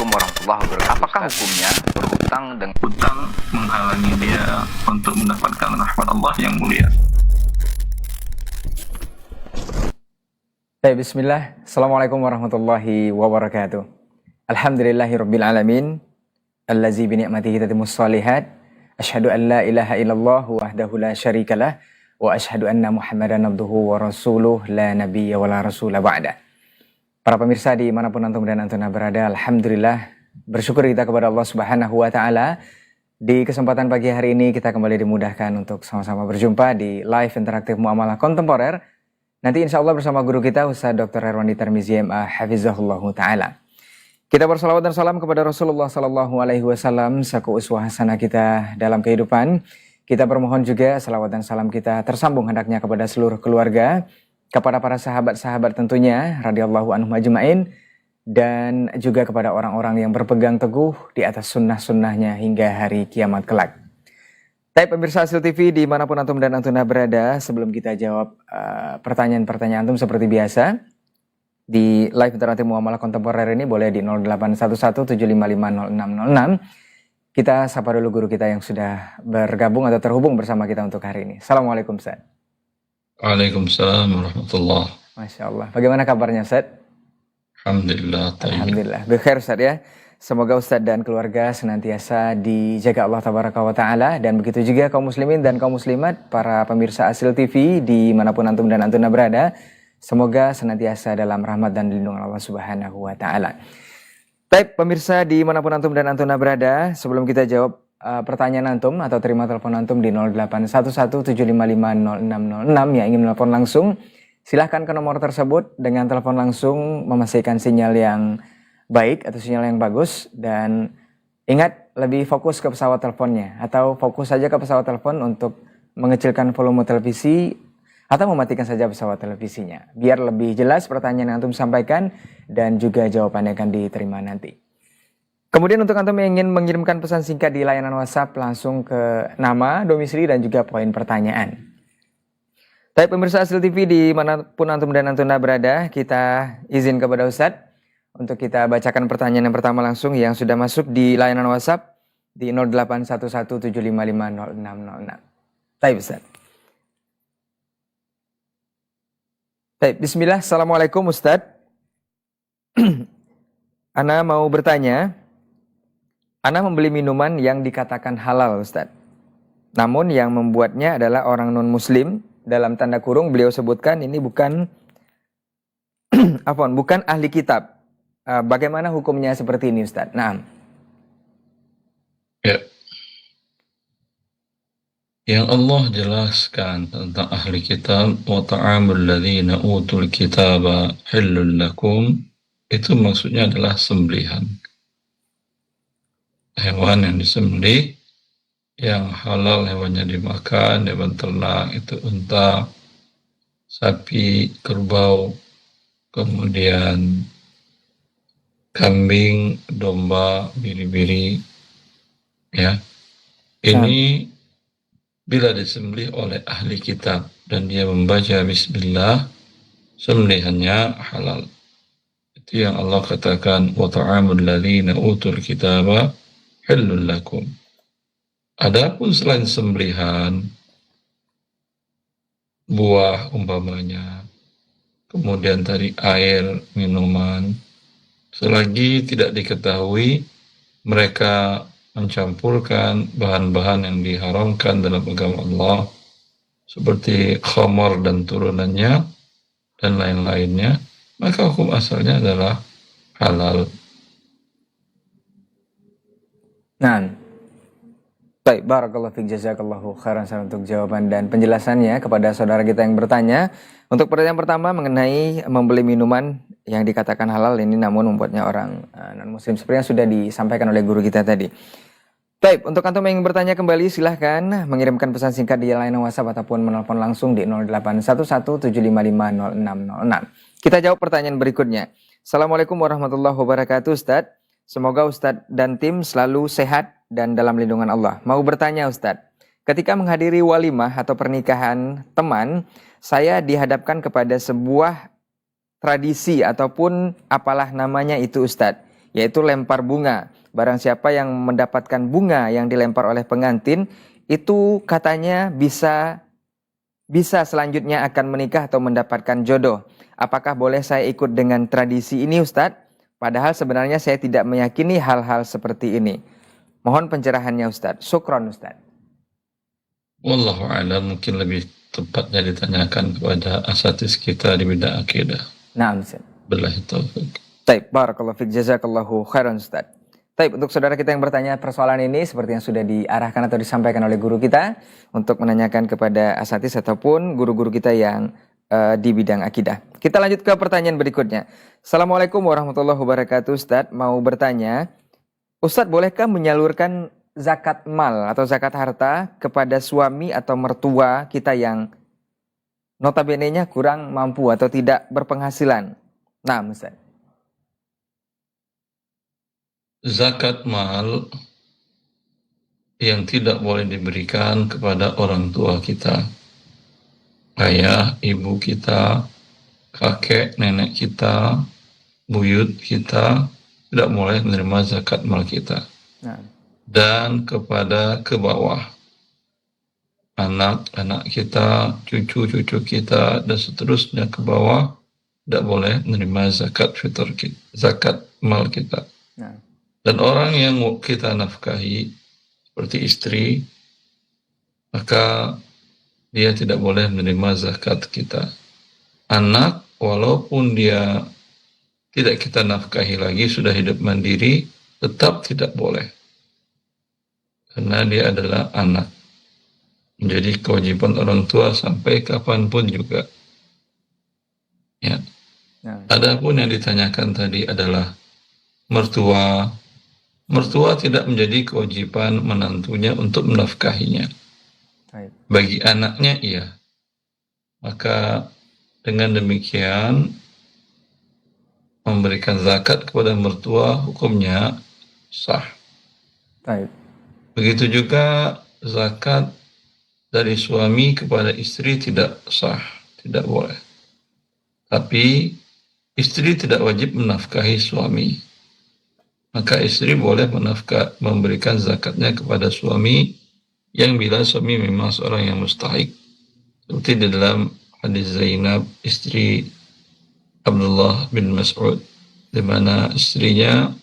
Assalamualaikum warahmatullahi wabarakatuh. Apakah hukumnya berhutang dengan hutang menghalangi dia untuk mendapatkan rahmat Allah yang mulia? Baik, bismillah. Assalamualaikum warahmatullahi wabarakatuh. Alhamdulillahirabbil alamin. Allazi bi ni'matihi tatimmus shalihat. Asyhadu an la ilaha illallah wahdahu la syarikalah wa asyhadu anna Muhammadan abduhu wa rasuluh la nabiyya wa la rasula ba'da. Para pemirsa dimanapun antum dan antuna berada, alhamdulillah bersyukur kita kepada Allah Subhanahu wa taala. Di kesempatan pagi hari ini kita kembali dimudahkan untuk sama-sama berjumpa di live interaktif muamalah kontemporer. Nanti insya Allah bersama guru kita Ustaz Dr. Herwandi Tarmizi MA Hafizahullah Ta'ala. Kita bersalawat dan salam kepada Rasulullah Sallallahu Alaihi Wasallam saku uswah hasanah kita dalam kehidupan. Kita bermohon juga salawat dan salam kita tersambung hendaknya kepada seluruh keluarga, kepada para sahabat-sahabat tentunya radhiyallahu anhum ajmain, dan juga kepada orang-orang yang berpegang teguh di atas sunnah-sunnahnya hingga hari kiamat kelak. Baik pemirsa Hasil TV dimanapun antum dan antuna berada, sebelum kita jawab pertanyaan-pertanyaan antum seperti biasa, di live interaktif muamalah kontemporer ini boleh di 081175500606. Kita sapa dulu guru kita yang sudah bergabung atau terhubung bersama kita untuk hari ini. Assalamualaikum Ustaz. Waalaikumsalam warahmatullahi. Masya Allah. Bagaimana kabarnya Ustaz? Alhamdulillah. Alhamdulillah. Bekhair Ustaz ya. Semoga Ustaz dan keluarga senantiasa dijaga Allah Tabaraka wa Ta'ala. Dan begitu juga kaum muslimin dan kaum muslimat, para pemirsa Hasil TV dimanapun antum dan antuna berada. Semoga senantiasa dalam rahmat dan lindungan Allah Subhanahu wa Ta'ala. Baik pemirsa dimanapun antum dan antuna berada, sebelum kita jawab pertanyaan antum atau terima telepon antum di 081175500606 yang ingin menelpon langsung, silahkan ke nomor tersebut dengan telepon langsung, memastikan sinyal yang baik atau sinyal yang bagus, dan ingat lebih fokus ke pesawat teleponnya atau fokus saja ke pesawat telepon untuk mengecilkan volume televisi atau mematikan saja pesawat televisinya biar lebih jelas pertanyaan yang antum sampaikan dan juga jawabannya akan diterima nanti. Kemudian untuk antum yang ingin mengirimkan pesan singkat di layanan WhatsApp, langsung ke nama, domisili dan juga poin pertanyaan. Baik pemirsa Hasil TV dimanapun antum dan antuna berada, kita izin kepada Ustadz untuk kita bacakan pertanyaan yang pertama langsung yang sudah masuk di layanan WhatsApp di 081175500606. Baik Ustadz. Baik, bismillah. Assalamualaikum Ustadz. Ana mau bertanya, Ana membeli minuman yang dikatakan halal Ustadz. Namun yang membuatnya adalah orang non-muslim. Dalam tanda kurung beliau sebutkan ini bukan bukan ahli kitab. Bagaimana hukumnya seperti ini Ustadz? Nah. Ya. Yang Allah jelaskan tentang ahli kitab, wa ta'amul ladzina utul kitaba hillul lakum, itu maksudnya adalah sembelihan. Hewan yang disembelih, yang halal hewannya dimakan, hewan ternak itu unta, sapi, kerbau, kemudian kambing, domba, biri-biri, ya. Ini bila disembelih oleh ahli kitab dan dia membaca bismillah, sembelihannya halal. Itu yang Allah katakan, wa ta'amul ladzina utul kitaba hillul lakum. Adapun selain sembelihan, buah umpamanya, kemudian tadi air, minuman, selagi tidak diketahui mereka mencampurkan bahan-bahan yang diharamkan dalam agama Allah seperti khamar dan turunannya dan lain-lainnya, maka hukum asalnya adalah halal. Nah, baik, barakallahu fiik, jazakallahu khairan untuk jawaban dan penjelasannya kepada saudara kita yang bertanya. Untuk pertanyaan pertama mengenai membeli minuman yang dikatakan halal ini namun membuatnya orang non-muslim, seperti yang sudah disampaikan oleh guru kita tadi. Baik, untuk antum yang ingin bertanya kembali silahkan mengirimkan pesan singkat di layanan WhatsApp ataupun menelpon langsung di 081175500606. Kita jawab pertanyaan berikutnya. Assalamualaikum warahmatullahi wabarakatuh Ustadz. Semoga Ustadz dan tim selalu sehat dan dalam lindungan Allah. Mau bertanya Ustadz, ketika menghadiri walimah atau pernikahan teman, saya dihadapkan kepada sebuah tradisi ataupun apalah namanya itu Ustadz, yaitu lempar bunga. Barang siapa yang mendapatkan bunga yang dilempar oleh pengantin, itu katanya bisa selanjutnya akan menikah atau mendapatkan jodoh. Apakah boleh saya ikut dengan tradisi ini, Ustadz? Padahal sebenarnya saya tidak meyakini hal-hal seperti ini. Mohon pencerahannya, Ustadz. Syukron, Ustadz. Wallahu a'lam, mungkin lebih tepatnya ditanyakan kepada asatidz kita di bidang akidah. Naam, Ustadz. Billahi taufik. Taib, barakallahu fiik, jazakallahu khairan, Ustadz. Taib, untuk saudara kita yang bertanya persoalan ini seperti yang sudah diarahkan atau disampaikan oleh guru kita untuk menanyakan kepada asatidz ataupun guru-guru kita yang di bidang akidah. Kita lanjut ke pertanyaan berikutnya. Assalamualaikum warahmatullahi wabarakatuh, Ustadz. Mau bertanya, Ustadz bolehkah menyalurkan zakat mal atau zakat harta kepada suami atau mertua kita yang notabene-nya kurang mampu atau tidak berpenghasilan? Nah, Ustadz. Zakat mal yang tidak boleh diberikan kepada orang tua kita, ayah, ibu kita, kakek, nenek kita, buyut kita, tidak boleh menerima zakat mal kita. Nah. Dan kepada ke bawah, anak-anak kita, cucu-cucu kita, dan seterusnya ke bawah, tidak boleh menerima zakat fitur kita, zakat mal kita. Nah. Dan orang yang kita nafkahi, seperti istri, maka dia tidak boleh menerima zakat kita. Anak, walaupun dia tidak kita nafkahi lagi, sudah hidup mandiri, tetap tidak boleh. Karena dia adalah anak. Menjadi kewajiban orang tua sampai kapanpun juga. Ya. Nah. Adapun yang ditanyakan tadi adalah mertua. Mertua tidak menjadi kewajiban menantunya untuk menafkahinya. Baik. Bagi anaknya iya. Maka dengan demikian memberikan zakat kepada mertua hukumnya sah. Baik. Begitu juga zakat dari suami kepada istri tidak sah, tidak boleh. Tapi istri tidak wajib menafkahi suami. Maka istri boleh memberikan zakatnya kepada suami yang bila suami memang seorang yang mustahik. Seperti di dalam hadis Zainab, istri Abdullah bin Mas'ud, di mana istrinya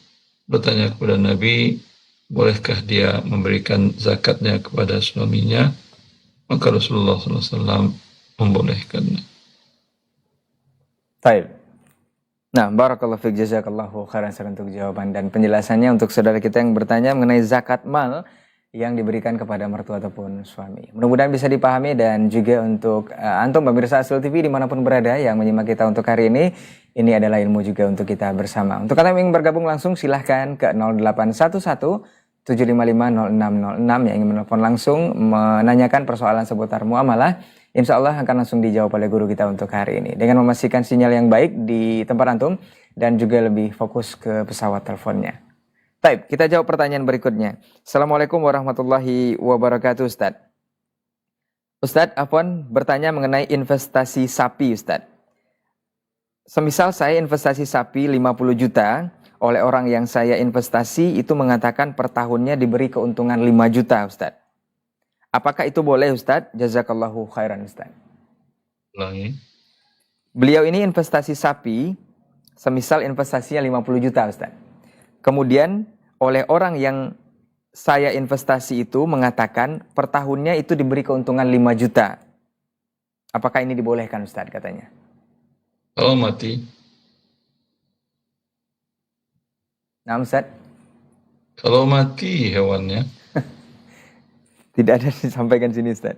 bertanya kepada Nabi, bolehkah dia memberikan zakatnya kepada suaminya? Maka Rasulullah SAW membolehkannya. Baik. Nah, barakallahu fiik, jazakallahu khairan untuk jawaban dan penjelasannya untuk saudara kita yang bertanya mengenai zakat mal yang diberikan kepada mertua ataupun suami. Mudah-mudahan bisa dipahami dan juga untuk antum pemirsa Asl TV dimanapun berada yang menyimak kita untuk hari ini adalah ilmu juga untuk kita bersama. Untuk kalian yang ingin bergabung langsung silahkan ke 0811 755 0606 yang ingin menelpon langsung menanyakan persoalan seputar muamalah. Insya Allah akan langsung dijawab oleh guru kita untuk hari ini. Dengan memastikan sinyal yang baik di tempat antum dan juga lebih fokus ke pesawat teleponnya. Baik, kita jawab pertanyaan berikutnya. Assalamualaikum warahmatullahi wabarakatuh, Ustadz. Ustadz, Afwan bertanya mengenai investasi sapi, Ustadz. Semisal saya investasi sapi 50 juta, oleh orang yang saya investasi itu mengatakan per tahunnya diberi keuntungan 5 juta, Ustadz. Apakah itu boleh, Ustadz? Jazakallahu khairan, Ustadz. Ulangi. Beliau ini investasi sapi, semisal investasinya 50 juta, Ustadz. Kemudian oleh orang yang saya investasi itu mengatakan per tahunnya itu diberi keuntungan 5 juta. Apakah ini dibolehkan, Ustadz, katanya? Kalau mati. Nah, Ustadz. Kalau mati hewannya. Tidak ada disampaikan sini, Ustaz.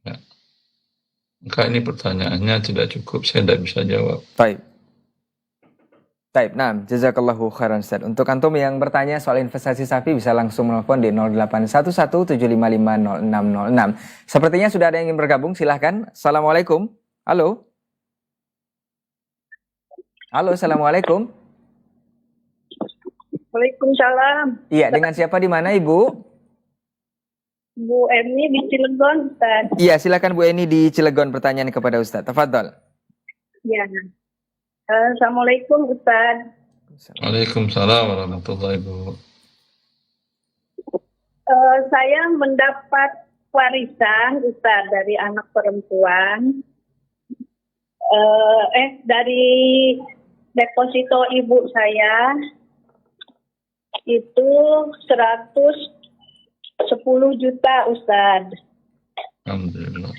Ya. Maka ini pertanyaannya tidak cukup, saya tidak bisa jawab. Baik. Baik, nah, jazakallahu khairan, Ustaz. Untuk antum yang bertanya soal investasi sapi bisa langsung menelpon di 0811 755 0606. Sepertinya sudah ada yang ingin bergabung, silahkan. Assalamualaikum. Halo. Halo, assalamualaikum. Waalaikumsalam. Iya, dengan siapa di mana, Ibu? Bu Eni di Cilegon, Ustaz. Iya, silakan Bu Eni di Cilegon pertanyaan kepada Ustaz. Tafadhol. Ya. Assalamualaikum, Ustaz. Waalaikumsalam warahmatullahi wabarakatuh. Saya mendapat warisan Ustaz dari anak perempuan. Dari deposito ibu saya itu 110 juta Ustaz. Alhamdulillah.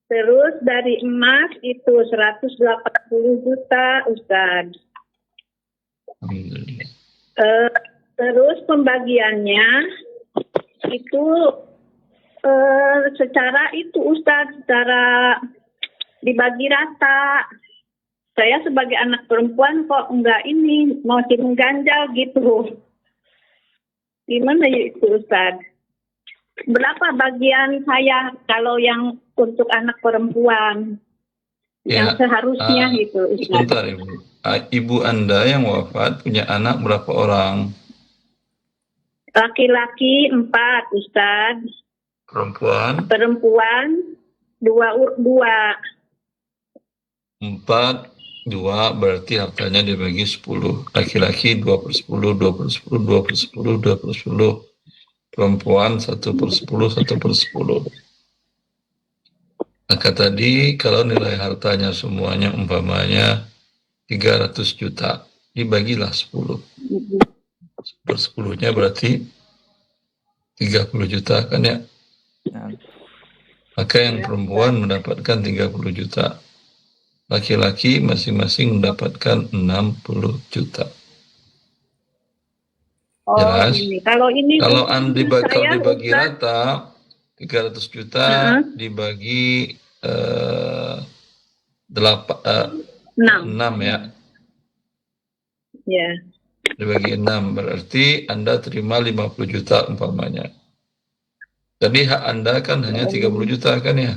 Terus dari emas itu 180 juta Ustaz. Alhamdulillah. Terus pembagiannya itu secara itu Ustaz, secara dibagi rata. Saya sebagai anak perempuan kok enggak ini, masih mengganjal gitu. Gimana ya itu Ustaz? Berapa bagian saya kalau yang untuk anak perempuan? Yang seharusnya gitu Ustaz. Sebentar Ibu. Ibu Anda yang wafat punya anak berapa orang? Laki-laki 4 Ustaz. Perempuan? Perempuan 2. 4, 2 berarti hartanya dibagi 10. Laki-laki 2/10, 2/10, 2/10, 2/10. Perempuan 1/10, 1/10. Maka tadi kalau nilai hartanya semuanya umpamanya 300 juta, dibagilah 10. 1/10-nya berarti 30 juta kan ya? Maka yang perempuan mendapatkan 30 juta. Laki-laki masing-masing mendapatkan 60 juta. Jelas? Kalau dibagi rata 300 juta dibagi 6 ya. Ya. Dibagi 6 berarti Anda terima 50 juta umpamanya. Jadi hak Anda kan hanya 30 juta kan ya?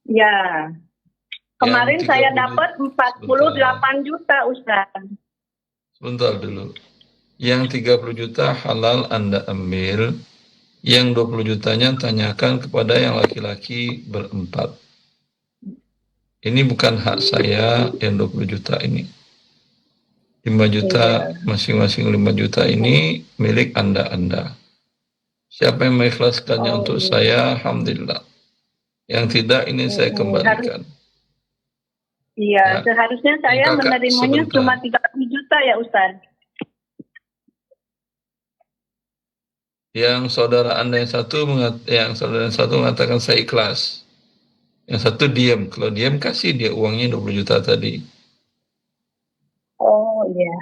Ya. Kemarin saya dapat 48 juta Ustaz. Sebentar dulu. Yang 30 juta halal Anda ambil, yang 20 jutanya tanyakan kepada yang laki-laki berempat. Ini bukan hak saya yang 20 juta ini. 5 juta, masing-masing 5 juta ini milik Anda. Siapa yang mengikhlaskannya untuk saya, Alhamdulillah. Yang tidak, ini saya kembalikan. Iya, seharusnya saya menerimanya cuma 30 juta ya Ustaz. Yang saudara Anda yang satu mengatakan saya ikhlas. Yang satu diam. Kalau diam kasih dia uangnya 20 juta tadi. Oh iya.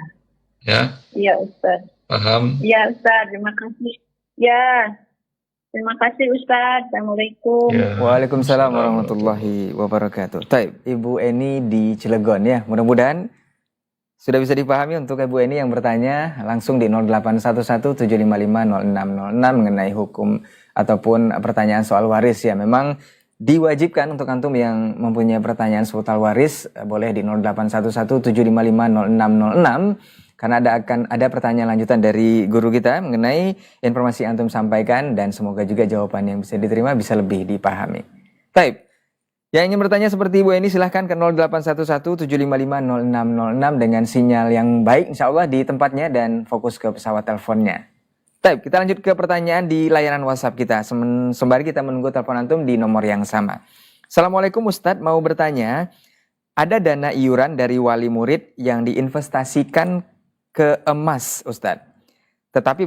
Ya? Iya Ustaz. Paham? Iya Ustaz, terima kasih. Ya. Terima kasih Ustaz. Assalamualaikum. Ya. Waalaikumsalam warahmatullahi wabarakatuh. Taib, Ibu Eni di Cilegon ya. Mudah-mudahan sudah bisa dipahami untuk Ibu Eni yang bertanya langsung di 0811-755-0606 mengenai hukum ataupun pertanyaan soal waris ya. Memang diwajibkan untuk antum yang mempunyai pertanyaan seputar waris boleh di 0811-755-0606 karena akan ada pertanyaan lanjutan dari guru kita mengenai informasi yang antum sampaikan dan semoga juga jawaban yang bisa diterima bisa lebih dipahami. Taib. Yang ingin bertanya seperti Ibu Eni silahkan ke 0811-755-0606 dengan sinyal yang baik insya Allah di tempatnya dan fokus ke pesawat teleponnya. Taib, kita lanjut ke pertanyaan di layanan WhatsApp kita. Sembari kita menunggu telepon antum di nomor yang sama. Assalamualaikum Ustadz, mau bertanya, ada dana iuran dari wali murid yang diinvestasikan ke emas Ustadz. Tetapi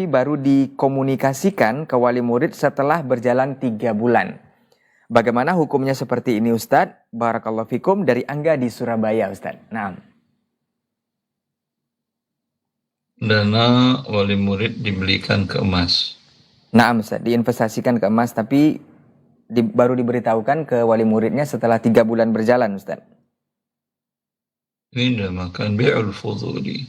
baru dikomunikasikan ke wali murid setelah berjalan 3 bulan. Bagaimana hukumnya seperti ini Ustadz? Barakallahu fikum dari Angga di Surabaya Ustadz. Nah. Dana wali murid dibelikan ke emas. Nah Ustadz, diinvestasikan ke emas tapi baru diberitahukan ke wali muridnya setelah 3 bulan berjalan Ustadz. Ini dinamakan bi'ul fuduli.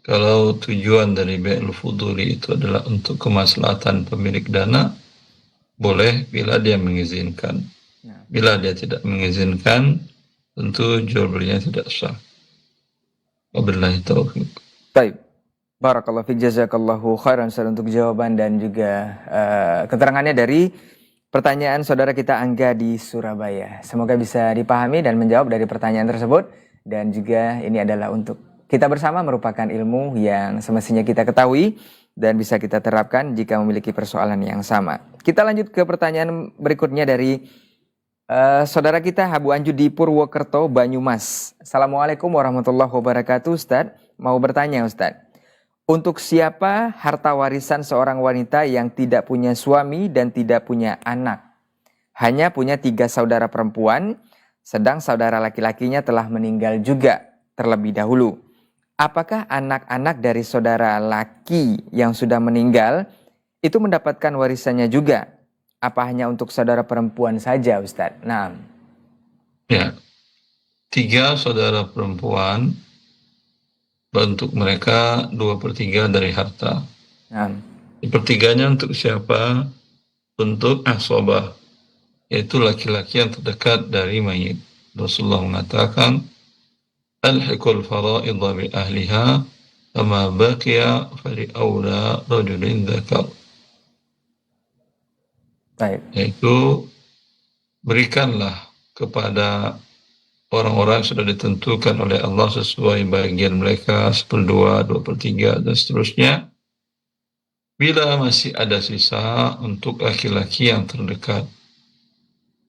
Kalau tujuan dari bi'ul fuduli itu adalah untuk kemaslahatan pemilik dana, boleh bila dia mengizinkan. Bila dia tidak mengizinkan, tentu jual belinya tidak sah. Wabillahi taufiq. Baik. Barakallahu fiik, jazakallahu khairan untuk jawaban dan juga keterangannya dari pertanyaan saudara kita Angga di Surabaya. Semoga bisa dipahami dan menjawab dari pertanyaan tersebut. dan juga ini adalah untuk kita bersama, merupakan ilmu yang semestinya kita ketahui dan bisa kita terapkan jika memiliki persoalan yang sama. Kita lanjut ke pertanyaan berikutnya dari saudara kita Abu Anju di Purwokerto, Banyumas. Assalamualaikum warahmatullahi wabarakatuh. Ustadz, mau bertanya Ustadz, untuk siapa harta warisan seorang wanita yang tidak punya suami dan tidak punya anak? Hanya punya 3 saudara perempuan, sedang saudara laki-lakinya telah meninggal juga terlebih dahulu. Apakah anak-anak dari saudara laki yang sudah meninggal itu mendapatkan warisannya juga? Apa hanya untuk saudara perempuan saja, Ustadz? Nah, Ya, 3 saudara perempuan, bentuk mereka 2/3 dari harta. nah, Sepertiganya untuk siapa? Untuk asobah, yaitu laki-laki yang terdekat dari mayit. Rasulullah mengatakan, Alhiqul fara'idha bi ahliha, fama baqiya fali awla rajulin dzakar. baik. Yaitu berikanlah kepada orang-orang yang sudah ditentukan oleh Allah sesuai bagian mereka 1/2, 2/3 dan seterusnya. Bila masih ada sisa untuk laki-laki yang terdekat.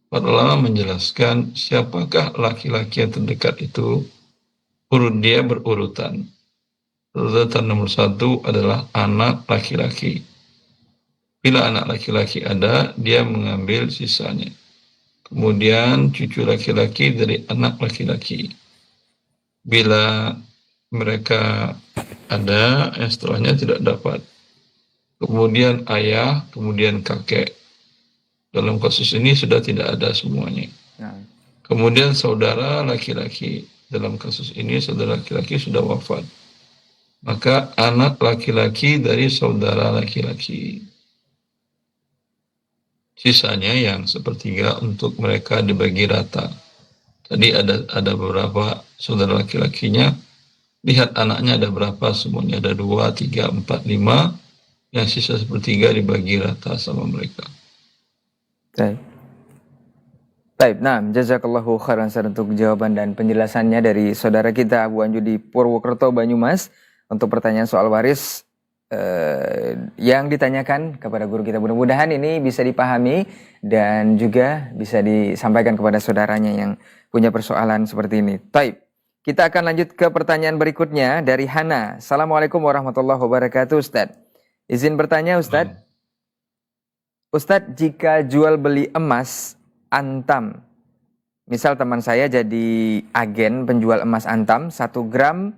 Para ulama menjelaskan siapakah laki-laki yang terdekat itu. Dia berurutan. Urutan nomor 1 adalah anak laki-laki. Bila anak laki-laki ada, dia mengambil sisanya. Kemudian cucu laki-laki dari anak laki-laki. Bila mereka ada, yang setelahnya tidak dapat. Kemudian ayah, kemudian kakek. Dalam kasus ini sudah tidak ada semuanya. Nah, Kemudian saudara laki-laki. Dalam kasus ini saudara laki-laki sudah wafat. Maka anak laki-laki dari saudara laki-laki. Sisanya yang 1/3 untuk mereka dibagi rata. Tadi ada beberapa saudara laki-lakinya. Lihat anaknya ada berapa, semuanya ada 2, 3, 4, 5. Yang sisa 1/3 dibagi rata sama mereka. baik. Baik, nah, jazakallahu khairan Ustaz untuk jawaban dan penjelasannya dari saudara kita Abu Anju di Purwokerto, Banyumas. Untuk pertanyaan soal waris yang ditanyakan kepada guru kita, mudah-mudahan ini bisa dipahami dan juga bisa disampaikan kepada saudaranya yang punya persoalan seperti ini. Baik, kita akan lanjut ke pertanyaan berikutnya dari Hana. Assalamualaikum warahmatullahi wabarakatuh, Ustadz. Izin bertanya, Ustadz. Ustadz, jika jual beli emas antam, misal teman saya jadi agen penjual emas antam 1 gram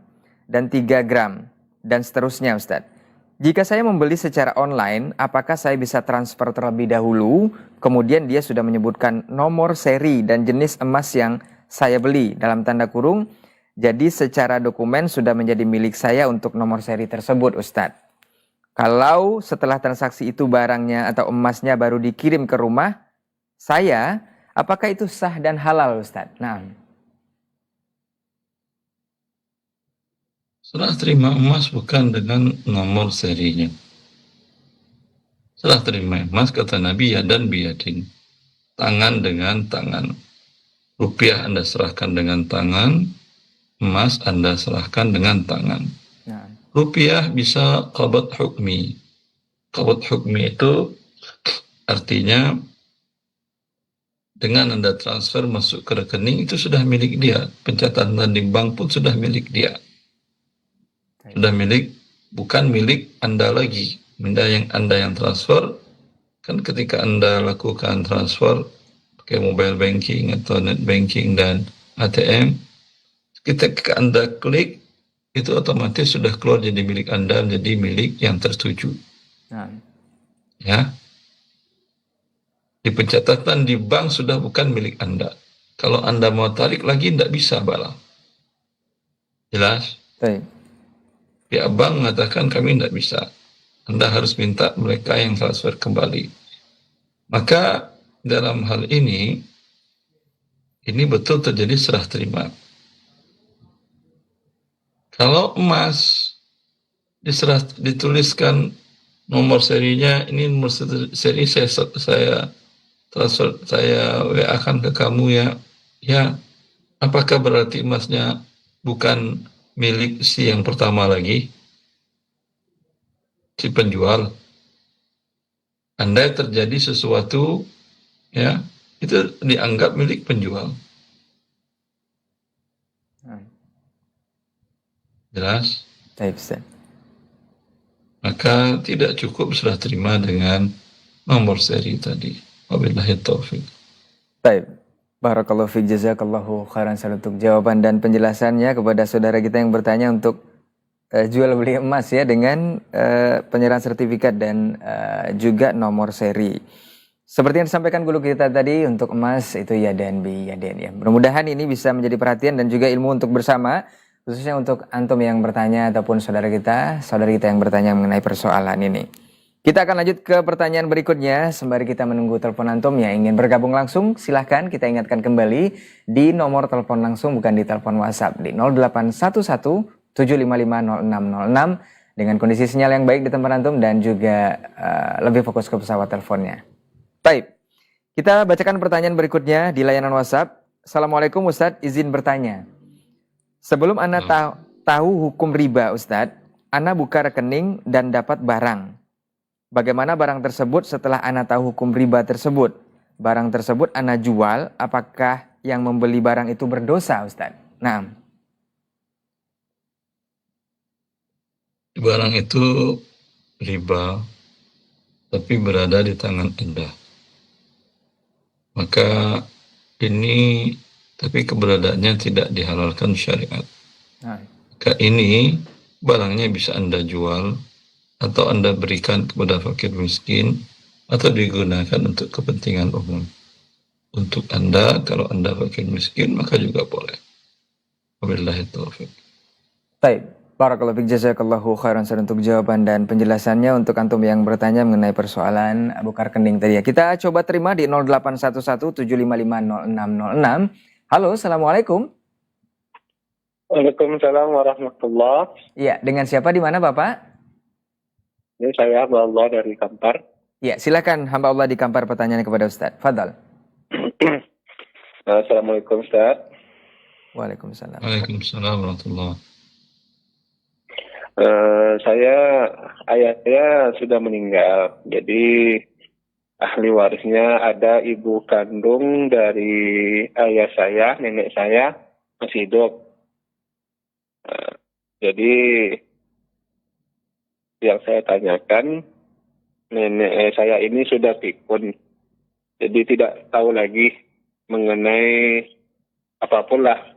dan 3 gram dan seterusnya, Ustadz. Jika saya membeli secara online, apakah saya bisa transfer terlebih dahulu, kemudian dia sudah menyebutkan nomor seri dan jenis emas yang saya beli, dalam tanda kurung, jadi secara dokumen sudah menjadi milik saya untuk nomor seri tersebut, Ustadz. Kalau setelah transaksi itu barangnya atau emasnya baru dikirim ke rumah saya, apakah itu sah dan halal, Ustadz? Nah, Serah terima emas bukan dengan nomor serinya. Serah terima emas, kata Nabi, yadan biyadin. Tangan dengan tangan. Rupiah Anda serahkan dengan tangan, emas Anda serahkan dengan tangan. nah, Rupiah bisa qabad hukmi. Qabad hukmi itu artinya dengan Anda transfer masuk ke rekening itu sudah milik dia. Pencatatan di bank pun sudah milik dia. Sudah milik, bukan milik Anda lagi. Anda yang transfer, kan ketika Anda lakukan transfer pakai mobile banking atau net banking dan ATM, ketika Anda klik, itu otomatis sudah keluar jadi milik Anda, menjadi milik yang tertuju. nah, Ya. Di pencatatan di bank sudah bukan milik Anda. Kalau Anda mau tarik lagi, tidak bisa bala. Jelas? baik. Pihak bank mengatakan kami tidak bisa. Anda harus minta mereka yang transfer kembali. Maka dalam hal ini betul terjadi serah terima. Kalau emas dituliskan nomor serinya, ini nomor seri saya transfer, saya WA-kan ke kamu ya. Ya, apakah berarti emasnya bukan milik si yang pertama lagi, si penjual? Andai terjadi sesuatu, ya, itu dianggap milik penjual. Jelas? Baik, Ustaz. Maka tidak cukup serah terima dengan nomor seri tadi. Wabillahi taufik. Baik. Barakallahu fiik, jazakallahu khairan untuk jawaban dan penjelasannya kepada saudara kita yang bertanya untuk jual beli emas ya dengan penyerahan sertifikat dan juga nomor seri. Seperti yang disampaikan guru kita tadi, untuk emas itu ya dan bi ya dan ya. Mudah-mudahan ini bisa menjadi perhatian dan juga ilmu untuk bersama, khususnya untuk antum yang bertanya ataupun saudara kita yang bertanya mengenai persoalan ini. Kita akan lanjut ke pertanyaan berikutnya. Sembari kita menunggu telepon antum yang ingin bergabung langsung, silahkan kita ingatkan kembali di nomor telepon langsung, bukan di telepon WhatsApp, di 0811 7550606 dengan kondisi sinyal yang baik di tempat antum dan juga lebih fokus ke pesawat teleponnya. Baik, kita bacakan pertanyaan berikutnya di layanan WhatsApp. Assalamualaikum Ustadz, izin bertanya. Sebelum Ana tahu hukum riba Ustadz, Ana buka rekening dan dapat barang. Bagaimana barang tersebut setelah Ana tahu hukum riba tersebut? Barang tersebut Ana jual, apakah yang membeli barang itu berdosa Ustadz? Nah. Barang itu riba, tapi berada di tangan Anda. Maka ini, tapi keberadaannya tidak dihalalkan syariat. Maka ini barangnya bisa Anda jual, atau Anda berikan kepada fakir miskin, atau digunakan untuk kepentingan umum. Untuk Anda, kalau Anda fakir miskin, maka juga boleh. Wabillahi taufiq. Baik. Barakallahu fiik, jazakallahu khairan untuk jawaban dan penjelasannya untuk antum yang bertanya mengenai persoalan buka rekening tadi ya. Kita coba terima di 081175500606. Halo, Assalamualaikum. Waalaikumsalam warahmatullah. Iya, dengan siapa di mana Bapak? Ini saya hamba Allah dari Kampar. Iya, silakan hamba Allah di Kampar pertanyaannya kepada Ustaz. Fadal. Assalamualaikum Ustaz. Waalaikumsalam. Waalaikumsalam warahmatullah. Ayah saya sudah meninggal, jadi ahli warisnya ada ibu kandung dari ayah saya, nenek saya masih hidup. Jadi yang saya tanyakan, nenek saya ini sudah pikun, jadi tidak tahu lagi mengenai apapun lah.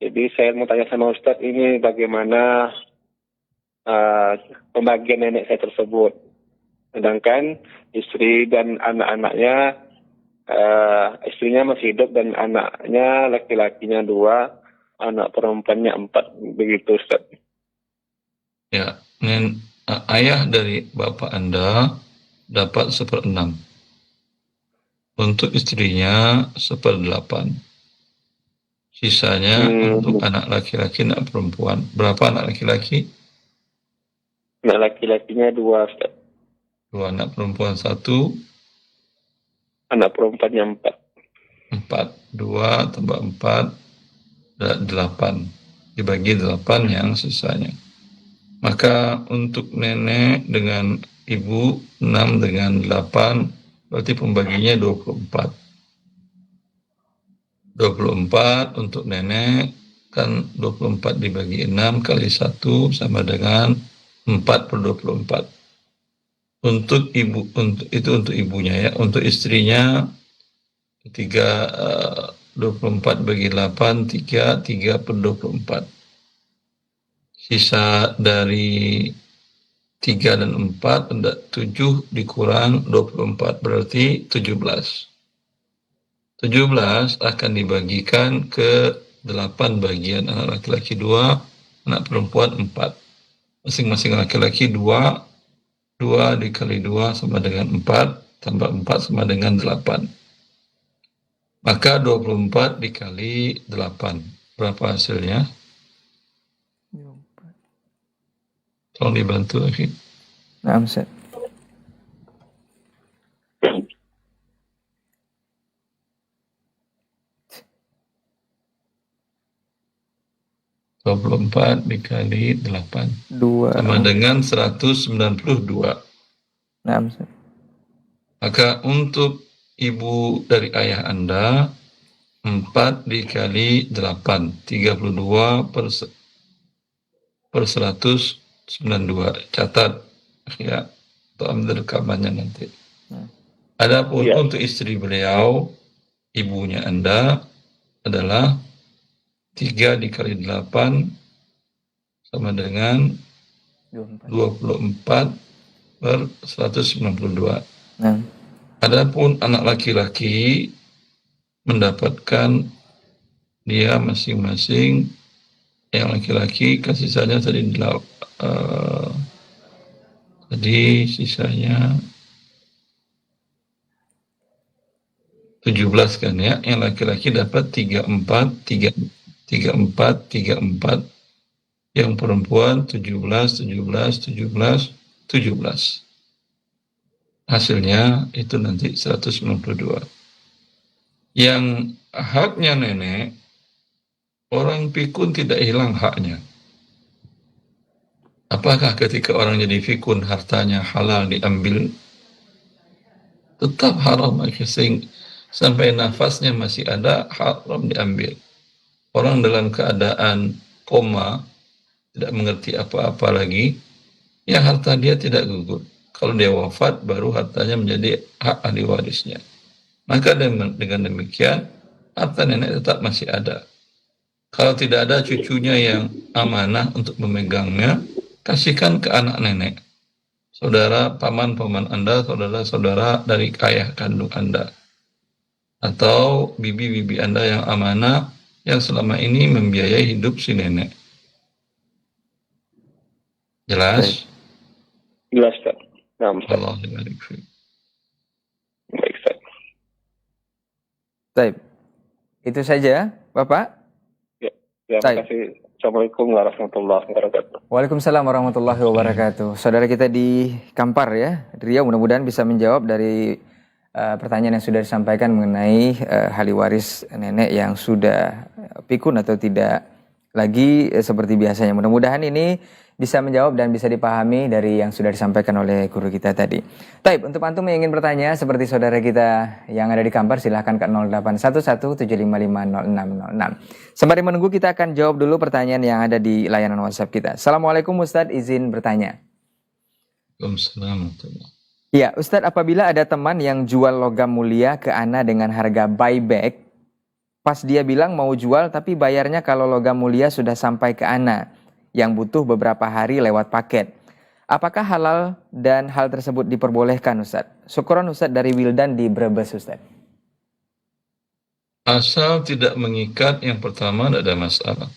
Jadi saya mau tanya sama Ustadz ini bagaimana pembagian nenek saya tersebut. Sedangkan istri dan anak-anaknya, istrinya masih hidup dan anaknya laki-lakinya 2, anak perempuannya 4, begitu Ustaz. Ya, ayah dari bapak Anda dapat 1/6. Untuk istrinya 1/8. Sisanya untuk anak laki-laki, anak perempuan. Berapa anak laki-laki? Anak laki-lakinya 2, Ustaz. 2, anak perempuan 1. Anak perempuannya 4. 2 tambah 4, 8. Dibagi 8 yang sisanya. Maka untuk nenek dengan ibu 6 dengan 8, berarti pembaginya 24. 24 untuk nenek, kan 24 dibagi 6 kali 1 sama dengan 4/24. Untuk ibu, untuk ibunya ya. Untuk istrinya 24 bagi 8, 3/24. Sisa dari 3 dan 4, 7 dikurang 24, berarti 17. 17 akan dibagikan ke 8 bagian, anak laki-laki 2, anak perempuan 4. Masing-masing laki-laki 2 dikali 2 sama dengan 4, tambah 4 sama dengan 8. Maka 24 dikali 8. Berapa hasilnya? Tolong dibantu lagi. Nah, Ustaz. 24 dikali 8 2. sama dengan 192. Nah, Ustaz. Maka untuk ibu dari ayah Anda 4 dikali 8 32 per 192. Catat ya, atau ambil rekamannya nanti. Adapun Iya. untuk istri beliau, ibunya Anda adalah 3 dikali 8 sama dengan 24 per 192. Nah, Adapun anak laki-laki mendapatkan dia masing-masing, yang laki-laki kan sisanya tadi sisanya 17 kan ya, yang laki-laki dapat 34, 34, yang perempuan 17. Hasilnya itu nanti 192. Yang haknya nenek, orang pikun tidak hilang haknya. Apakah ketika orang jadi pikun hartanya halal diambil? Tetap haram, sampai nafasnya masih ada, haram diambil. Orang dalam keadaan koma, tidak mengerti apa-apa lagi, ya harta dia tidak gugur. Kalau dia wafat, baru hartanya menjadi hak ahli warisnya. Maka dengan demikian, harta nenek tetap masih ada. Kalau tidak ada cucunya yang amanah untuk memegangnya, kasihkan ke anak nenek. Saudara, paman-paman Anda, saudara-saudara dari ayah kandung Anda. Atau bibi-bibi Anda yang amanah, yang selama ini membiayai hidup si nenek. Jelas? Jelas, Ustaz. Nah, Ustaz. Allah barik fiik. Baik, Ustaz. Baik. Itu saja, Bapak. Terima Baik. kasih. Assalamualaikum warahmatullahi wabarakatuh. Waalaikumsalam warahmatullahi wabarakatuh. Saudara kita di Kampar ya, Ria, mudah-mudahan bisa menjawab dari pertanyaan yang sudah disampaikan mengenai ahli waris nenek yang sudah pikun atau tidak lagi seperti biasanya. Mudah-mudahan ini bisa menjawab dan bisa dipahami dari yang sudah disampaikan oleh guru kita tadi. Taib, untuk antum yang ingin bertanya seperti saudara kita yang ada di Kampar, silahkan ke 0811755606. Sembari menunggu, kita akan jawab dulu pertanyaan yang ada di layanan WhatsApp kita. Assalamualaikum Ustadz, izin bertanya. Waalaikumsalam. Ya, Ustadz, apabila ada teman yang jual logam mulia ke ana dengan harga buyback, pas dia bilang mau jual tapi bayarnya kalau logam mulia sudah sampai ke ana yang butuh beberapa hari lewat paket. Apakah halal dan hal tersebut diperbolehkan, Ustadz? Syukron Ustadz dari Wildan di Brebes, Ustadz. Asal tidak mengikat, yang pertama tidak ada masalah.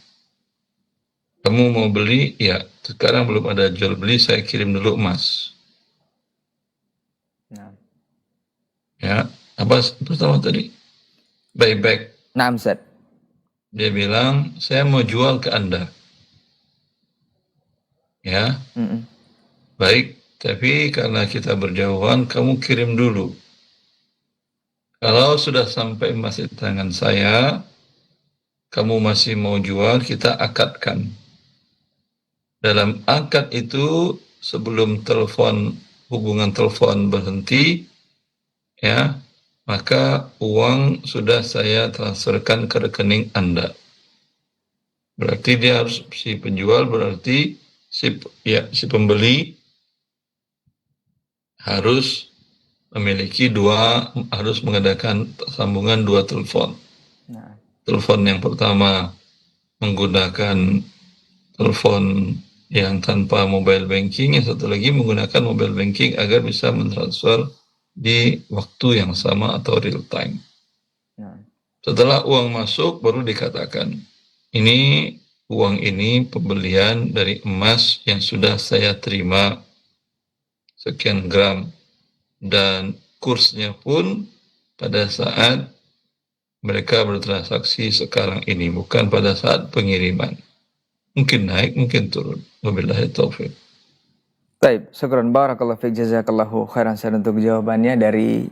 Kamu mau beli, ya sekarang belum ada jual beli, saya kirim dulu emas. Nah, Ya, apa pertama tadi? Buyback. nah Ustadz. Dia bilang, saya mau jual ke Anda. Ya, baik, tapi karena kita berjauhan, kamu kirim dulu. Kalau sudah sampai emas di tangan saya, kamu masih mau jual, kita akadkan. Dalam akad itu, sebelum hubungan telepon berhenti, ya, maka uang sudah saya transferkan ke rekening Anda. Berarti dia harus, si penjual berarti si pembeli harus memiliki harus mengadakan sambungan 2 telepon. Nah. Telepon yang pertama menggunakan telepon yang tanpa mobile banking, yang satu lagi menggunakan mobile banking agar bisa mentransfer di waktu yang sama atau real time. Nah. Setelah uang masuk baru dikatakan, uang ini pembelian dari emas yang sudah saya terima sekian gram, dan kursnya pun pada saat mereka bertransaksi sekarang ini, bukan pada saat pengiriman. Mungkin naik, mungkin turun. Wabillahi taufiq. Baik, syukron, barakallahu fiik, jazakallahu khairan untuk jawabannya dari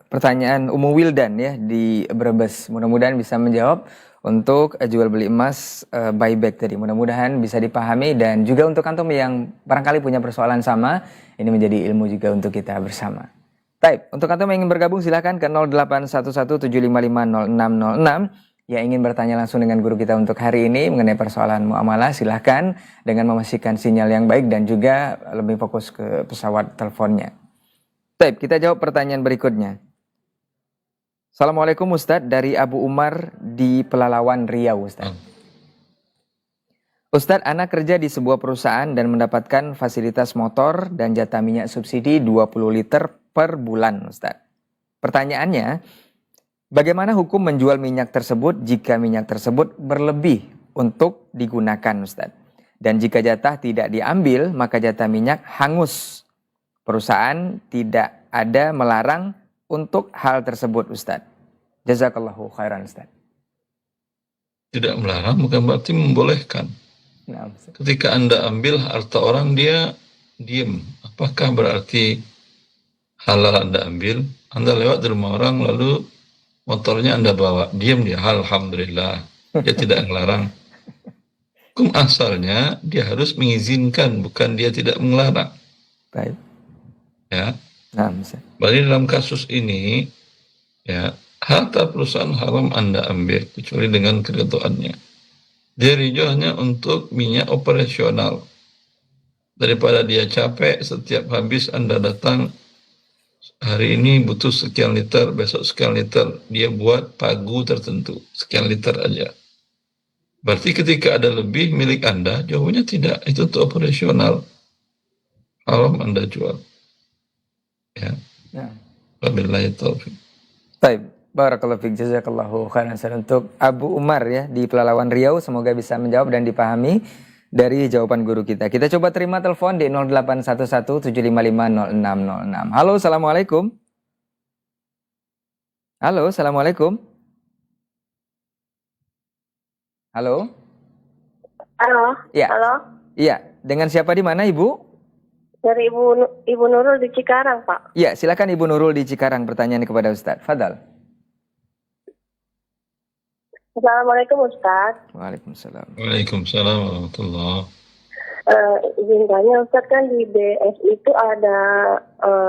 pertanyaan Ummu Wildan ya di Brebes. Mudah-mudahan bisa menjawab untuk jual beli emas buyback tadi. Mudah-mudahan bisa dipahami dan juga untuk antum yang barangkali punya persoalan sama, ini menjadi ilmu juga untuk kita bersama. Baik, untuk antum yang ingin bergabung silahkan ke 081175500606. Yang ingin bertanya langsung dengan guru kita untuk hari ini mengenai persoalan muamalah, silahkan dengan memastikan sinyal yang baik dan juga lebih fokus ke pesawat teleponnya. Baik, kita jawab pertanyaan berikutnya. Assalamualaikum Ustadz, dari Abu Umar di Pelalawan Riau Ustadz. Ustadz, anak kerja di sebuah perusahaan dan mendapatkan fasilitas motor dan jatah minyak subsidi 20 liter per bulan Ustadz. Pertanyaannya, bagaimana hukum menjual minyak tersebut jika minyak tersebut berlebih untuk digunakan Ustadz? Dan jika jatah tidak diambil, maka jatah minyak hangus. Perusahaan tidak ada melarang untuk hal tersebut Ustadz. Jazakallahu khairan Ustadz. Tidak melarang bukan berarti membolehkan. Nah, Ustadz. Ketika Anda ambil harta orang, dia diem. Apakah berarti halal Anda ambil? Anda lewat di rumah orang lalu motornya Anda bawa, diam dia, alhamdulillah, dia tidak melarang. Hukum asalnya dia harus mengizinkan, bukan dia tidak melarang. Baik. Ya. Nah, Ustadz. Berarti dalam kasus ini, ya, harta perusahaan haram Anda ambil kecuali dengan ketentuannya. Dia hanya untuk minyak operasional. Daripada dia capek setiap habis Anda datang, hari ini butuh sekian liter, besok sekian liter, dia buat pagu tertentu, sekian liter aja. Berarti ketika ada lebih milik Anda, jawabannya tidak, itu untuk operasional. Haram Anda jual. Ya. Wabillahi taufiq. Baik, barakallahu fiik, jazakallahu khairan untuk Abu Umar ya di Pelalawan Riau, semoga bisa menjawab dan dipahami dari jawaban guru kita. Kita coba terima telepon di 081175500606. Halo, assalamualaikum. Halo, assalamualaikum. Halo. Halo. Ya. Halo. Iya, dengan siapa di mana Ibu? Dari Ibu Nurul di Cikarang, Pak. Iya, silakan Ibu Nurul di Cikarang pertanyaan kepada Ustadz. Fadal. Assalamualaikum Ustaz. Waalaikumsalam. Waalaikumsalam warahmatullahi. Izin tanya Ustaz, kan di BS itu ada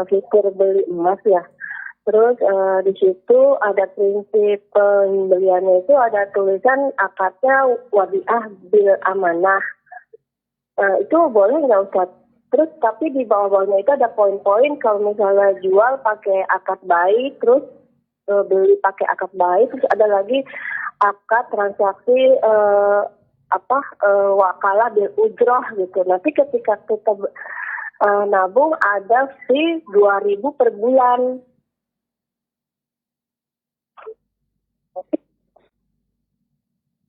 fitur beli emas ya. Terus di situ ada prinsip pembeliannya itu ada tulisan akadnya wadiah bil amanah. Itu boleh nggak Ustaz? Terus tapi di bawah-bawahnya itu ada poin-poin kalau misalnya jual pakai akad baik, terus beli pakai akad baik, terus ada lagi akad transaksi wakalah bil ujroh gitu. Nanti ketika kita nabung ada fee 2.000 per bulan.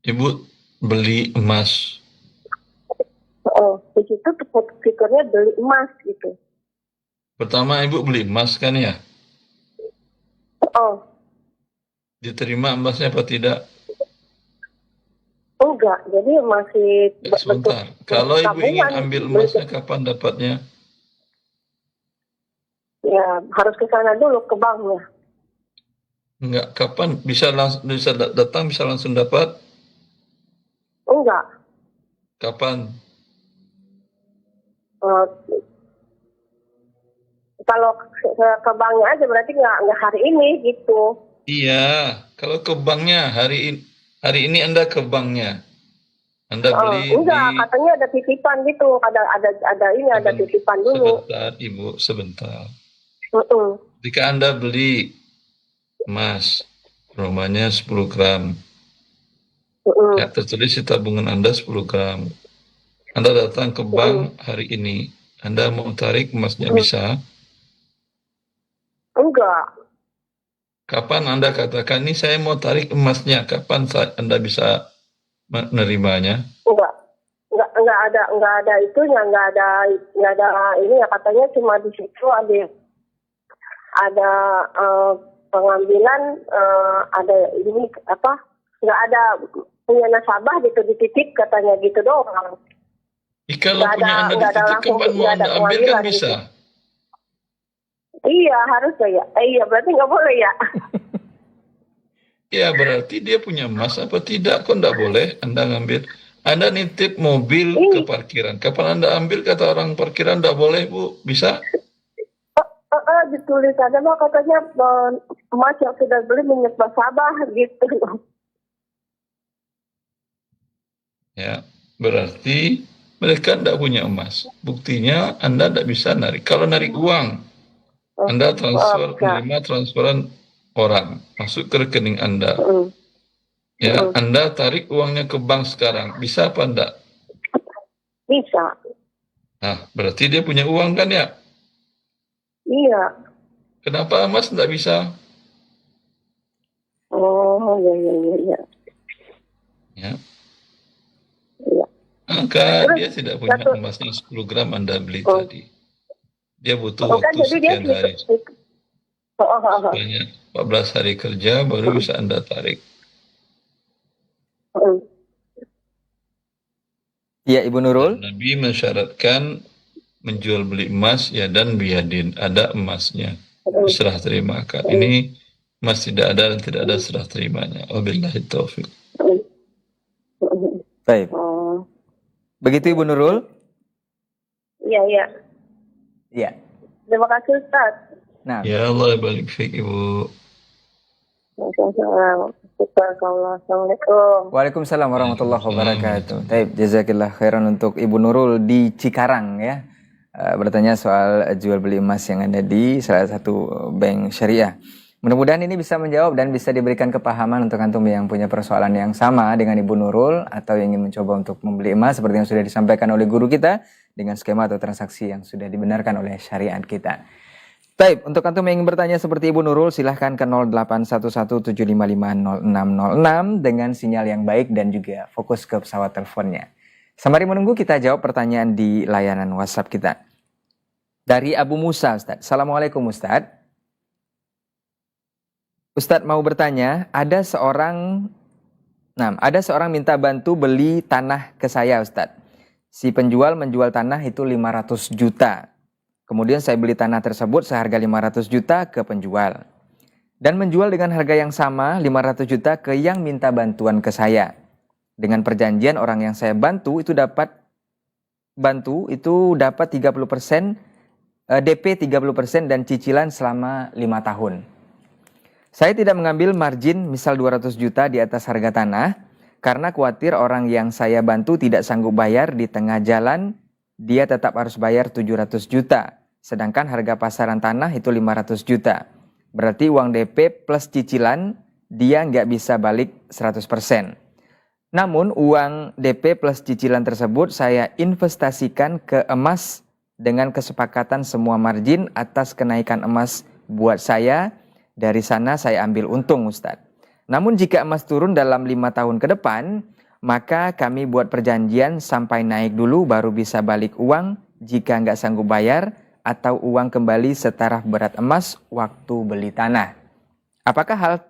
Ibu beli emas. Di situ fiturnya beli emas gitu. Pertama Ibu beli emas kan ya? Diterima emasnya apa tidak? Enggak, jadi masih Sebentar. Kalau Ibu ingin ambil emasnya kapan dapatnya? Ya, harus ke sana dulu ke banknya. Enggak, kapan bisa datang bisa langsung dapat? Enggak. Kapan? Kalau ke banknya aja berarti nggak hari ini gitu. Iya, kalau ke banknya hari ini Anda ke banknya. Anda beli enggak, katanya ada titipan gitu. Ada titipan dulu. Sebentar, Ibu, sebentar. Uh-uh. Jika Anda beli emas, rumahnya 10 gram. Ya, tertulis di tabungan Anda 10 gram. Anda datang ke bank hari ini. Anda mau tarik emasnya bisa? Enggak. Kapan Anda katakan, ini saya mau tarik emasnya, kapan Anda bisa menerimanya? Enggak ada itunya, enggak ada ini ya, katanya cuma di situ ada pengambilan, ada ini enggak ada punya nasabah gitu dititip katanya gitu doang. Kalau punya Anda dititip, kapan mau Anda ambil kan bisa? Gitu. Iya, harus ya. Iya, berarti nggak boleh ya. Ya berarti dia punya emas apa tidak? Kok enggak boleh Anda ngambil? Anda nitip mobil ke parkiran. Kapan Anda ambil kata orang parkiran enggak boleh, Bu? Bisa? Ditulis ada mah katanya emas yang sudah beli minyak basabah gitu. Ya, berarti mereka tidak punya emas. Buktinya Anda tidak bisa narik. Kalau narik uang, Anda transfer, menerima transferan orang, masuk ke rekening Anda. Ya, Anda tarik uangnya ke bank sekarang. Bisa apa enggak? Bisa. Nah, berarti dia punya uang kan ya? Iya. Kenapa emas enggak bisa? Oh, iya. Ya. Iya. Maka dia tidak punya emasnya 10 gram Anda beli tadi. Dia butuh waktu sekian hari. Sebanyak 14 hari kerja baru bisa Anda tarik. Iya, Ibu Nurul. Dan Nabi mensyaratkan menjual beli emas ya dan biadin, ada emasnya, serah terimakan. Ini emas tidak ada dan tidak ada serah terimanya. Wabillahi taufiq. Baik. Begitu Ibu Nurul? Iya. Iya. Terima kasih Ustaz. Nah. Ya Allah balik fiik Ibu. Assalamualaikum. Waalaikumsalam warahmatullahi wabarakatuh. Baik, jazakillah khairan untuk Ibu Nurul di Cikarang ya. Bertanya soal jual beli emas yang ada di salah satu bank syariah. Mudah-mudahan ini bisa menjawab dan bisa diberikan kepahaman untuk antum yang punya persoalan yang sama dengan Ibu Nurul atau yang ingin mencoba untuk membeli emas seperti yang sudah disampaikan oleh guru kita dengan skema atau transaksi yang sudah dibenarkan oleh syariat kita. Baik, untuk antum yang ingin bertanya seperti Ibu Nurul silahkan ke 0811755606 dengan sinyal yang baik dan juga fokus ke pesawat teleponnya. Sembari menunggu kita jawab pertanyaan di layanan WhatsApp kita. Dari Abu Musa, Ustaz. Assalamualaikum, Ustaz. Ustaz mau bertanya, ada seorang minta bantu beli tanah ke saya, Ustaz. Si penjual menjual tanah itu 500 juta. Kemudian saya beli tanah tersebut seharga 500 juta ke penjual. Dan menjual dengan harga yang sama 500 juta ke yang minta bantuan ke saya. Dengan perjanjian orang yang saya bantu itu dapat 30% DP 30% dan cicilan selama 5 tahun. Saya tidak mengambil margin misal 200 juta di atas harga tanah karena khawatir orang yang saya bantu tidak sanggup bayar di tengah jalan, dia tetap harus bayar 700 juta. Sedangkan harga pasaran tanah itu 500 juta. Berarti uang DP plus cicilan dia nggak bisa balik 100%. Namun uang DP plus cicilan tersebut saya investasikan ke emas dengan kesepakatan semua margin atas kenaikan emas buat saya. Dari sana saya ambil untung, Ustadz. Namun jika emas turun dalam 5 tahun ke depan, maka kami buat perjanjian sampai naik dulu baru bisa balik uang jika nggak sanggup bayar atau uang kembali setara berat emas waktu beli tanah. Apakah hal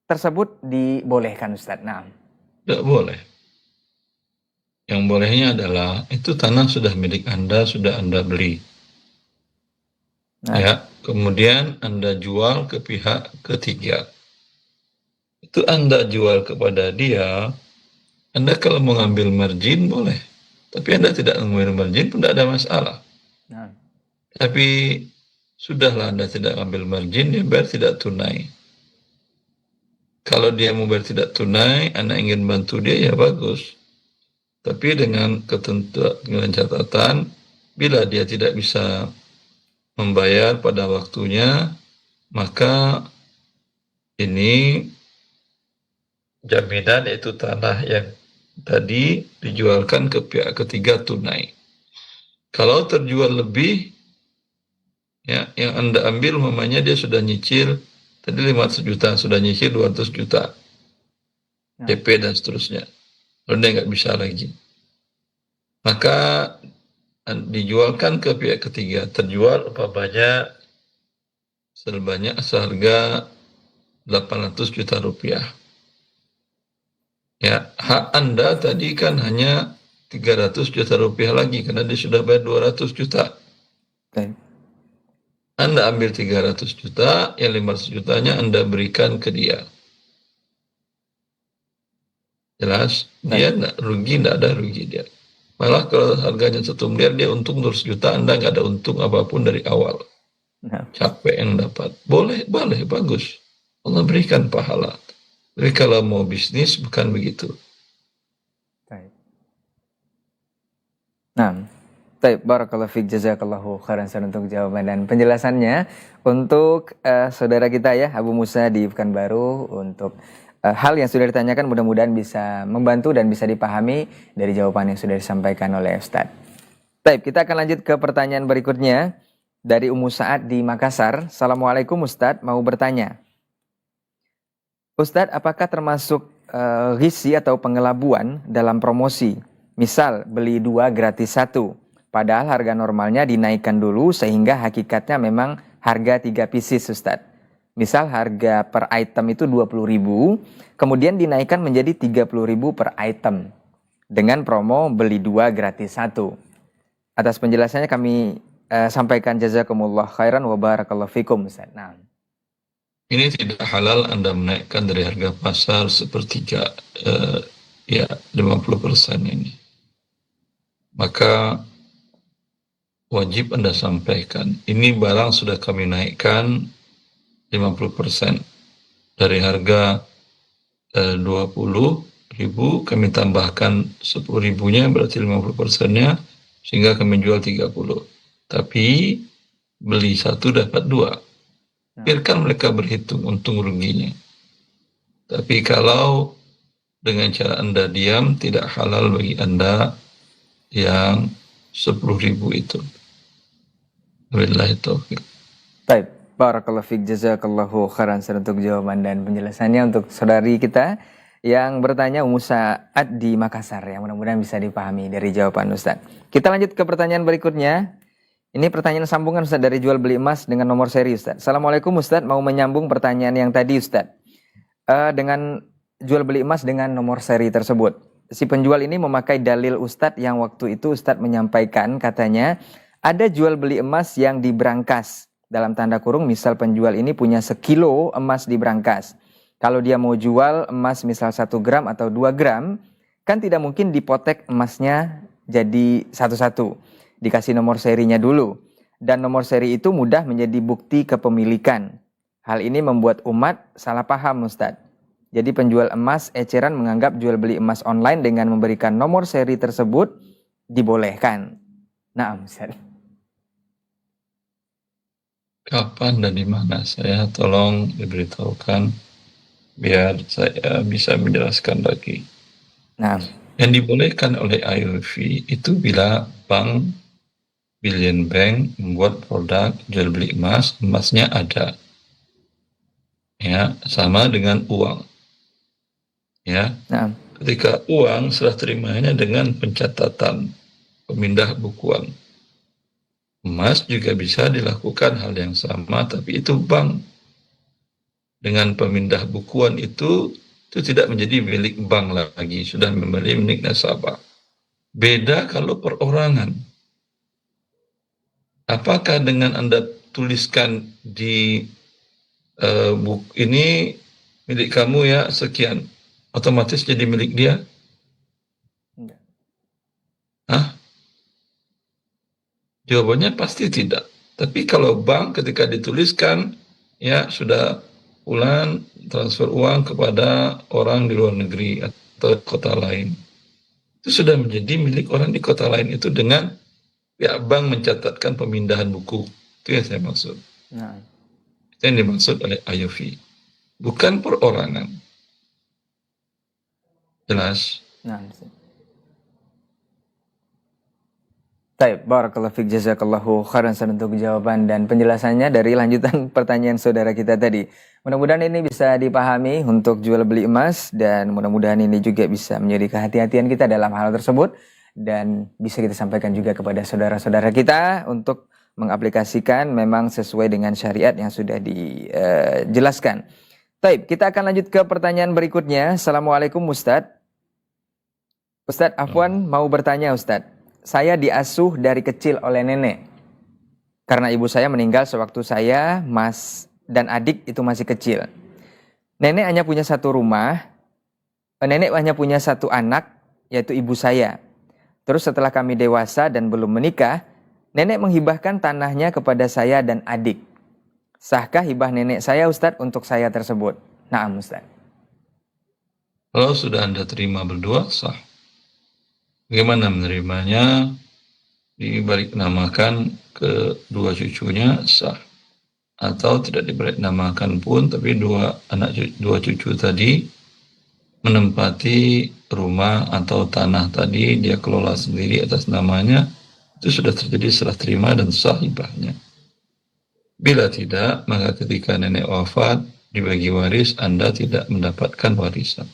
tersebut dibolehkan, Ustadz? Nah. Tidak boleh. Yang bolehnya adalah itu tanah sudah milik Anda, sudah Anda beli. Nah. Ya, kemudian Anda jual ke pihak ketiga. Itu Anda jual kepada dia, Anda kalau mau ngambil margin boleh. Tapi Anda tidak mengambil margin pun tidak ada masalah. Nah. Tapi sudahlah Anda tidak ambil margin, dia bayar tidak tunai. Kalau dia mau bayar tidak tunai, Anda ingin bantu dia, ya bagus. Tapi dengan ketentuan, dengan catatan, bila dia tidak bisa membayar pada waktunya, maka ini jaminan yaitu tanah yang tadi dijualkan ke pihak ketiga tunai. Kalau terjual lebih, ya, yang Anda ambil umpamanya dia sudah nyicil tadi 500 juta, sudah nyicil 200 juta DP dan seterusnya, lalu dia nggak bisa lagi, maka dijualkan ke pihak ketiga, terjual umpamanya seharga 800 juta rupiah. Ya, hak Anda tadi kan hanya 300 juta rupiah lagi karena dia sudah bayar 200 juta. Okay. Anda ambil 300 juta, yang 500 jutanya Anda berikan ke dia. Jelas, dia nggak rugi, nggak ada rugi dia. Malah kalau harganya 1 miliar, dia untung 200 juta, Anda nggak ada untung apapun dari awal. Nah, Capek yang dapat. Boleh, bagus. Allah berikan pahala. Tapi kalau mau bisnis, bukan begitu. baik. Nah, baik, barakallahu fiik, jazakallahu khairan Ustaz untuk jawaban dan penjelasannya. Untuk saudara kita ya, Abu Musa di Pekanbaru, untuk hal yang sudah ditanyakan mudah-mudahan bisa membantu dan bisa dipahami dari jawaban yang sudah disampaikan oleh Ustadz. Baik, kita akan lanjut ke pertanyaan berikutnya dari Ummu Sa'ad di Makassar. Assalamualaikum Ustadz, mau bertanya. Ustadz, apakah termasuk gisi atau pengelabuan dalam promosi? Misal beli 2 gratis 1, padahal harga normalnya dinaikkan dulu sehingga hakikatnya memang harga 3 pieces Ustadz. Misal harga per item itu 20.000, kemudian dinaikkan menjadi 30.000 per item dengan promo beli 2 gratis 1. Atas penjelasannya kami sampaikan jazakumullah khairan wa barakallahu fikum Ustaz. Nah, Ini tidak halal Anda menaikkan dari harga pasar sepertiga, 50% ini. Maka wajib Anda sampaikan, ini barang sudah kami naikkan 50%. Dari harga 20.000 kami tambahkan 10.000-nya, berarti 50%-nya, sehingga kami jual 30. Tapi beli 1 dapat 2. Biarkan mereka berhitung untung ruginya. Tapi kalau dengan cara Anda diam, tidak halal bagi Anda yang 10.000 itu. Wabillahi taufiq. baik, barakallahu fiik, jazakallahu khairan Ustaz untuk jawaban dan penjelasannya untuk saudari kita yang bertanya Ummu Sa'ad di Makassar, yang mudah-mudahan bisa dipahami dari jawaban Ustaz. Kita lanjut ke pertanyaan berikutnya. Ini pertanyaan sambungan Ustaz dari jual beli emas dengan nomor seri Ustaz. Assalamualaikum Ustaz, mau menyambung pertanyaan yang tadi Ustaz. Dengan jual beli emas dengan nomor seri tersebut. Si penjual ini memakai dalil Ustadz yang waktu itu Ustadz menyampaikan, katanya ada jual beli emas yang diberangkas. Dalam tanda kurung, misal penjual ini punya 1 kilo emas diberangkas. Kalau dia mau jual emas misal 1 gram atau 2 gram, kan tidak mungkin dipotek emasnya jadi satu-satu. Dikasih nomor serinya dulu. Dan nomor seri itu mudah menjadi bukti kepemilikan. Hal ini membuat umat salah paham Ustadz. Jadi penjual emas eceran menganggap jual beli emas online dengan memberikan nomor seri tersebut dibolehkan. Nah, Ustadz. Kapan dan di mana, saya tolong diberitahukan biar saya bisa menjelaskan lagi. Nah, Yang dibolehkan oleh IOV itu bila bank, Billion Bank membuat produk jual beli emas, emasnya ada. Ya, sama dengan uang. Ya. nah, Ketika uang serah terimanya dengan pencatatan pemindah bukuan. Emas juga bisa dilakukan hal yang sama, tapi itu bank. Dengan pemindah bukuan itu tidak menjadi milik bank lagi, sudah menjadi milik nasabah. Beda kalau perorangan. Apakah dengan Anda tuliskan di buku ini milik kamu ya sekian, otomatis jadi milik dia? enggak. Hah? Jawabannya pasti tidak. Tapi kalau bank ketika dituliskan, ya sudah bulan transfer uang kepada orang di luar negeri atau kota lain, itu sudah menjadi milik orang di kota lain itu dengan pihak bank mencatatkan pemindahan buku. Itu yang saya maksud. Nah, Itu yang dimaksud oleh IOV. Bukan perorangan. Jelas? nah. Baik, barakallahu fiik, jazakallahu khairan untuk jawaban dan penjelasannya dari lanjutan pertanyaan saudara kita tadi. Mudah-mudahan ini bisa dipahami untuk jual beli emas dan mudah-mudahan ini juga bisa menjadi kehati-hatian kita dalam hal tersebut dan bisa kita sampaikan juga kepada saudara-saudara kita untuk mengaplikasikan memang sesuai dengan syariat yang sudah dijelaskan. Baik, kita akan lanjut ke pertanyaan berikutnya. Assalamualaikum Ustadz. Ustadz Afwan mau bertanya Ustadz. Saya diasuh dari kecil oleh nenek. Karena ibu saya meninggal sewaktu saya, mas dan adik itu masih kecil. Nenek hanya punya 1 rumah nenek hanya punya satu anak, yaitu ibu saya. Terus setelah kami dewasa dan belum menikah, nenek menghibahkan tanahnya kepada saya dan adik. Sahkah hibah nenek saya, Ustadz, untuk saya tersebut? Naam, Ustadz. Kalau sudah Anda terima berdua, sah. Bagaimana menerimanya? Dibalik namakan kedua cucunya, sah. Atau tidak dibalik namakan pun, tapi dua cucu tadi menempati rumah atau tanah tadi, dia kelola sendiri atas namanya, itu sudah terjadi serah terima dan sah hibahnya. Bila tidak, maka ketika nenek wafat, dibagi waris, Anda tidak mendapatkan warisan.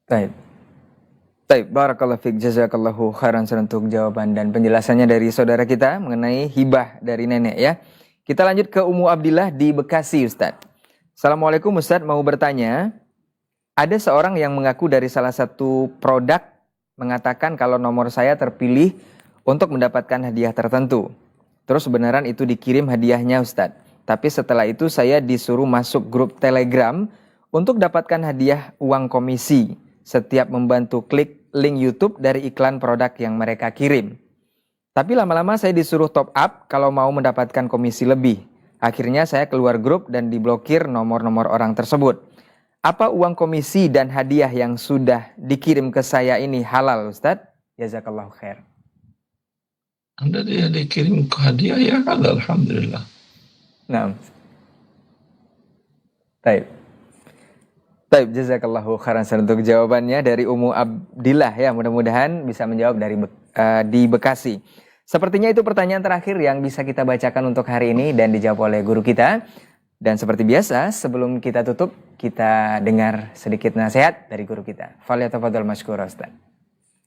Baik. Baik, barakallahu fiik, jazakallahu khairan untuk jawaban dan penjelasannya dari saudara kita mengenai hibah dari nenek ya. Kita lanjut ke Ummu Abdillah di Bekasi, Ustadz. Assalamualaikum, Ustadz, mau bertanya, ada seorang yang mengaku dari salah satu produk mengatakan kalau nomor saya terpilih untuk mendapatkan hadiah tertentu. Terus beneran itu dikirim hadiahnya, Ustadz. Tapi setelah itu saya disuruh masuk grup Telegram untuk dapatkan hadiah uang komisi setiap membantu klik link YouTube dari iklan produk yang mereka kirim. Tapi lama-lama saya disuruh top up kalau mau mendapatkan komisi lebih. Akhirnya saya keluar grup dan diblokir nomor-nomor orang tersebut. Apa uang komisi dan hadiah yang sudah dikirim ke saya ini halal, Ustadz? Jazakallahu khair. Anda dia dikirim ke hadiah, ya halal, alhamdulillah. Nah. Baik, jazakallahu khairan untuk jawabannya dari Ummu Abdillah ya. Mudah-mudahan bisa menjawab di Bekasi. Sepertinya itu pertanyaan terakhir yang bisa kita bacakan untuk hari ini dan dijawab oleh guru kita. Dan seperti biasa, sebelum kita tutup, kita dengar sedikit nasihat dari guru kita. Falyatafadhal mashkur, Ustaz.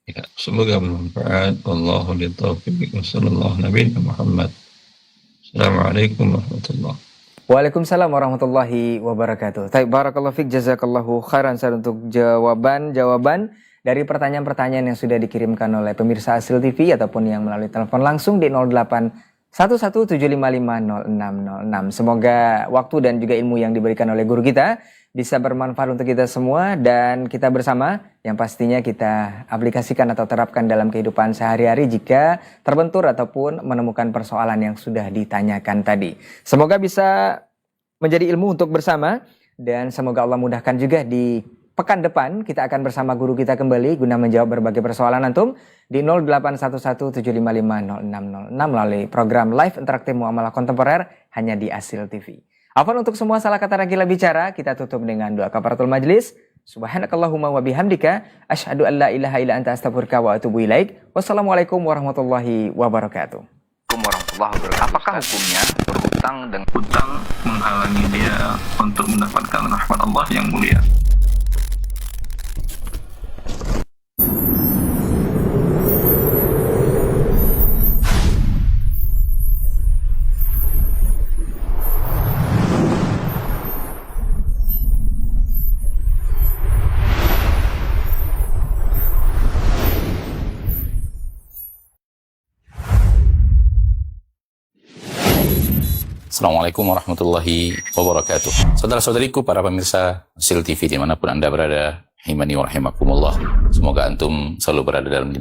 Ya, semoga bermanfaat. Wallahu litaufiq wa sallallahu nabi Muhammad. Assalamualaikum warahmatullahi wabarakatuh. Waalaikumsalam warahmatullahi wabarakatuh. Baik, barakallahu fiik, jazakallahu khairan untuk jawaban dari pertanyaan-pertanyaan yang sudah dikirimkan oleh pemirsa Asil TV ataupun yang melalui telepon langsung di 081175500606. Semoga waktu dan juga ilmu yang diberikan oleh guru kita bisa bermanfaat untuk kita semua dan kita bersama yang pastinya kita aplikasikan atau terapkan dalam kehidupan sehari-hari jika terbentur ataupun menemukan persoalan yang sudah ditanyakan tadi. Semoga bisa menjadi ilmu untuk bersama dan semoga Allah mudahkan juga di pekan depan kita akan bersama guru kita kembali guna menjawab berbagai persoalan antum di 081175500606 melalui program live interaktif muamalah kontemporer hanya di Asil TV. Afwan untuk semua salah kata ragila bicara, kita tutup dengan doa kafaratul majlis. Subhanakallahumma wa bihamdika asyhadu an la ilaha illa anta astaghfiruka wa atubu ilaik. Wassalamualaikum warahmatullahi wabarakatuh. Apakah hukumnya berhutang dengan Hutang menghalangi dia untuk mendapatkan rahmat Allah yang mulia. Assalamualaikum warahmatullahi wabarakatuh. Saudara-saudariku, para pemirsa Asil TV dimanapun Anda berada, rahimani wa rahimakumullah. Semoga antum selalu berada dalam